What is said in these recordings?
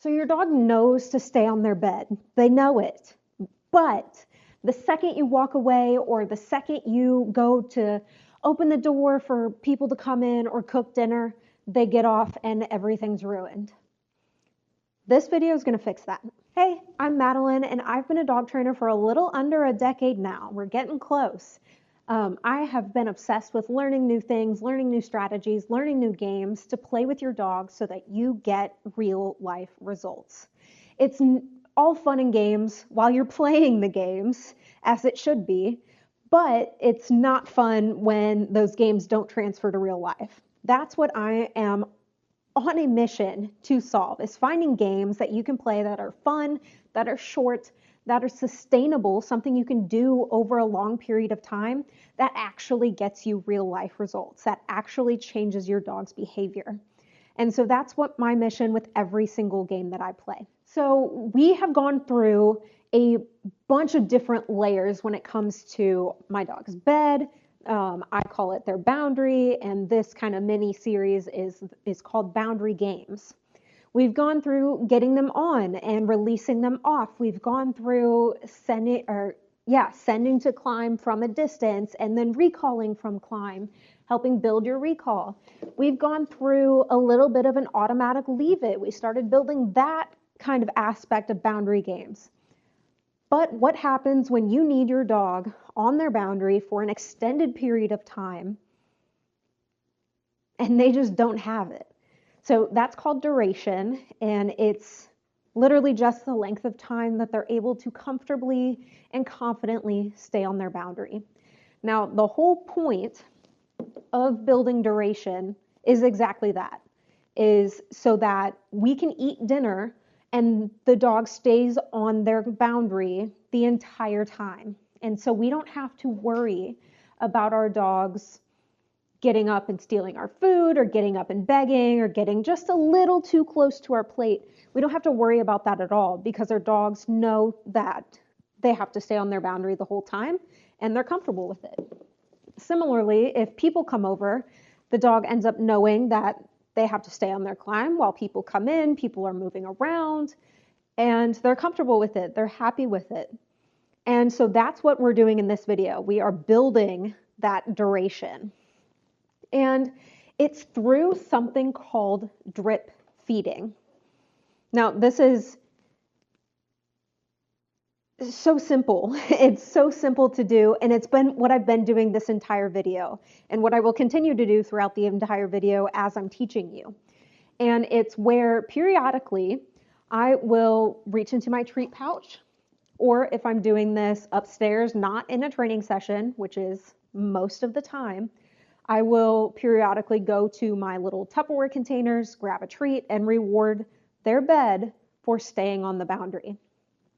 So your dog knows to stay on their bed. They know it. But the second you walk away or the second you go to open the door for people to come in or cook dinner, they get off and everything's ruined. This video is going to fix that. Hey, I'm Madeline, and I've been a dog trainer for a little under a decade now. We're getting close. I have been obsessed with learning new things, learning new strategies, learning new games to play with your dog so that you get real life results. It's all fun and games while you're playing the games, as it should be, but it's not fun when those games don't transfer to real life. That's what I am on a mission to solve, is finding games that you can play that are fun, that are short, that are sustainable, something you can do over a long period of time that actually gets you real life results, that actually changes your dog's behavior. And so that's what my mission with every single game that I play. So we have gone through a bunch of different layers when it comes to my dog's bed. I call it their boundary, and this kind of mini series is called Boundary Games. We've gone through getting them on and releasing them off. We've gone through sending to climb from a distance and then recalling from climb, helping build your recall. We've gone through a little bit of an automatic leave it. We started building that kind of aspect of boundary games. But what happens when you need your dog on their boundary for an extended period of time and they just don't have it? So that's called duration, and it's literally just the length of time that they're able to comfortably and confidently stay on their boundary. Now, the whole point of building duration is exactly that, is so that we can eat dinner and the dog stays on their boundary the entire time. And so we don't have to worry about our dogs getting up and stealing our food or getting up and begging or getting just a little too close to our plate. We don't have to worry about that at all because our dogs know that they have to stay on their boundary the whole time and they're comfortable with it. Similarly, if people come over, the dog ends up knowing that they have to stay on their climb while people come in, people are moving around, and they're comfortable with it. They're happy with it. And so that's what we're doing in this video. We are building that duration. And it's through something called drip feeding. Now, this is so simple. It's so simple to do, and it's been what I've been doing this entire video and what I will continue to do throughout the entire video as I'm teaching you. And it's where periodically I will reach into my treat pouch, or if I'm doing this upstairs, not in a training session, which is most of the time, I will periodically go to my little Tupperware containers, grab a treat, and reward their bed for staying on the boundary.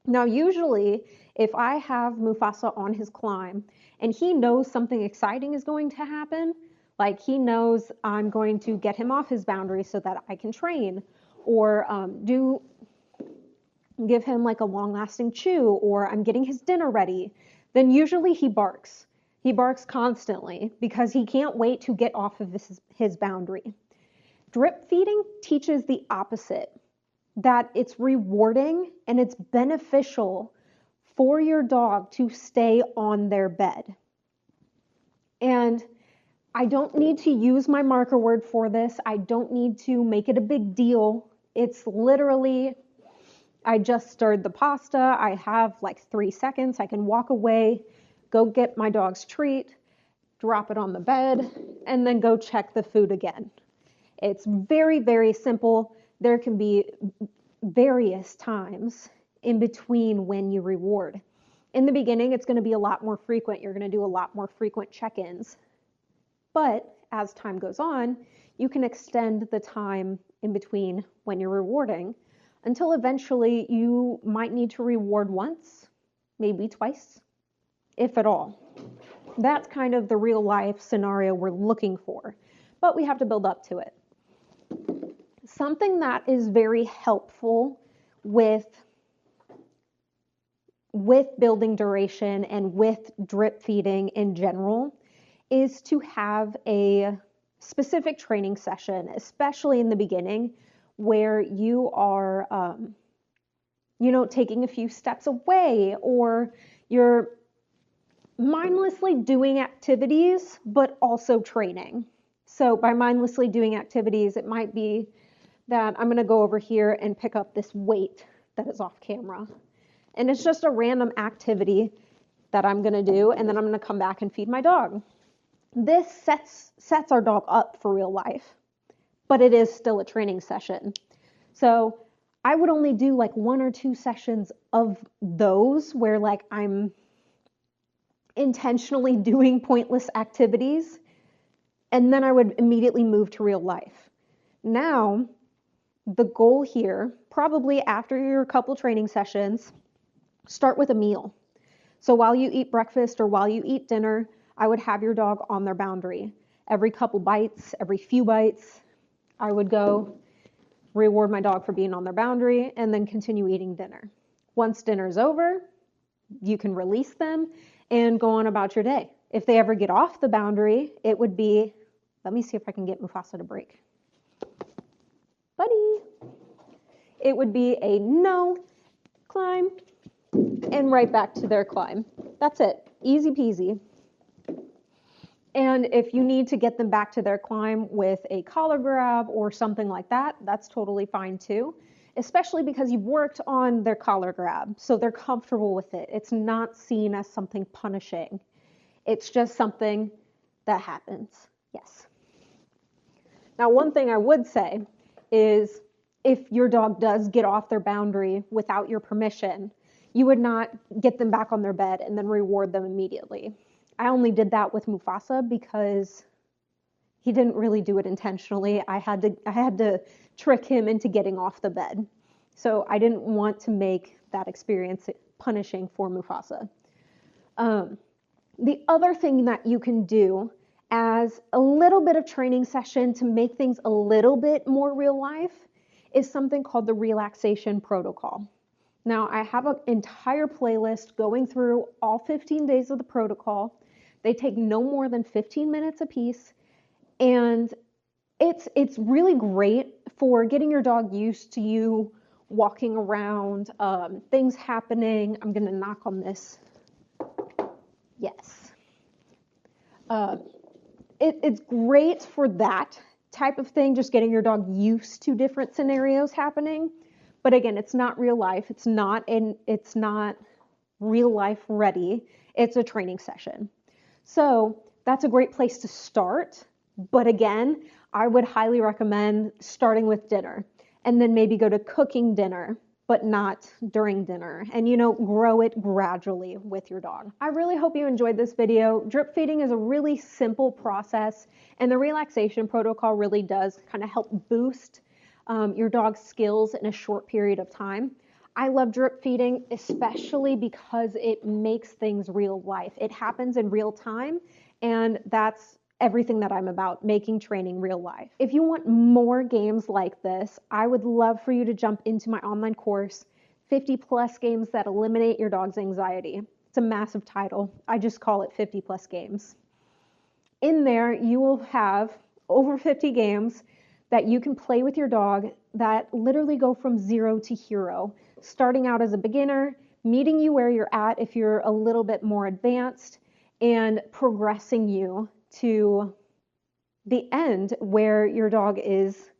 Now, usually, if I have Mufasa on his climb and he knows something exciting is going to happen, like he knows I'm going to get him off his boundary so that I can train, or give him like a long-lasting chew, or I'm getting his dinner ready, then usually he barks. He barks constantly because he can't wait to get off of his boundary. Drip feeding teaches the opposite, that it's rewarding and it's beneficial for your dog to stay on their bed. And I don't need to use my marker word for this. I don't need to make it a big deal. It's literally, I just stirred the pasta. I have like 3 seconds. I can walk away, go get my dog's treat, drop it on the bed, and then go check the food again. It's very, very simple. There can be various times in between when you reward. In the beginning, it's going to be a lot more frequent. You're going to do a lot more frequent check-ins. But as time goes on, you can extend the time in between when you're rewarding until eventually you might need to reward once, maybe twice, if at all. That's kind of the real life scenario we're looking for, but we have to build up to it. Something that is very helpful with building duration and with drip feeding in general is to have a specific training session, especially in the beginning, where you are, taking a few steps away, or you're mindlessly doing activities, but also training. So by mindlessly doing activities, it might be that I'm going to go over here and pick up this weight that is off camera. And it's just a random activity that I'm going to do, and then I'm going to come back and feed my dog. This sets our dog up for real life, but it is still a training session. So I would only do like 1 or 2 sessions of those where like I'm intentionally doing pointless activities, and then I would immediately move to real life. Now, the goal here, probably after your couple training sessions, start with a meal. So while you eat breakfast or while you eat dinner, I would have your dog on their boundary. Every couple bites, every few bites, I would go reward my dog for being on their boundary and then continue eating dinner. Once dinner's over, you can release them and go on about your day. If they ever get off the boundary, it would be, let me see if I can get Mufasa to break. Buddy. It would be a no, climb, and right back to their climb. That's it. Easy peasy. And if you need to get them back to their climb with a collar grab or something like that, that's totally fine too, especially because you've worked on their collar grab, so they're comfortable with it. It's not seen as something punishing. It's just something that happens. Yes. Now, one thing I would say is if your dog does get off their boundary without your permission, you would not get them back on their bed and then reward them immediately. I only did that with Mufasa because he didn't really do it intentionally. I had to trick him into getting off the bed. So I didn't want to make that experience punishing for Mufasa. The other thing that you can do as a little bit of training session to make things a little bit more real life is something called the relaxation protocol. Now, I have an entire playlist going through all 15 days of the protocol. They take no more than 15 minutes a piece, and it's really great for getting your dog used to you walking around, things happening. I'm going to knock on this. Yes. It's great for that type of thing, just getting your dog used to different scenarios happening. But again, it's not real life. It's not real life ready. It's a training session. So that's a great place to start. But again, I would highly recommend starting with dinner and then maybe go to cooking dinner, but not during dinner, and grow it gradually with your dog. I really hope you enjoyed this video. Drip feeding is a really simple process, and the relaxation protocol really does kind of help boost your dog's skills in a short period of time. I love drip feeding, especially because it makes things real life. It happens in real time, and that's everything that I'm about, making training real life. If you want more games like this, I would love for you to jump into my online course, 50 plus games that eliminate your dog's anxiety. It's a massive title. I just call it 50 plus games. In there, you will have over 50 games that you can play with your dog that literally go from 0 to hero, starting out as a beginner, meeting you where you're at if you're a little bit more advanced, and progressing you to the end where your dog is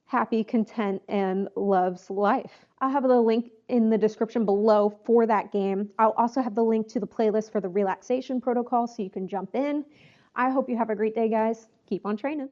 happy, content, and loves life. I'll have the link in the description below for that game. I'll also have the link to the playlist for the relaxation protocol so you can jump in. I hope you have a great day, guys. Keep on training.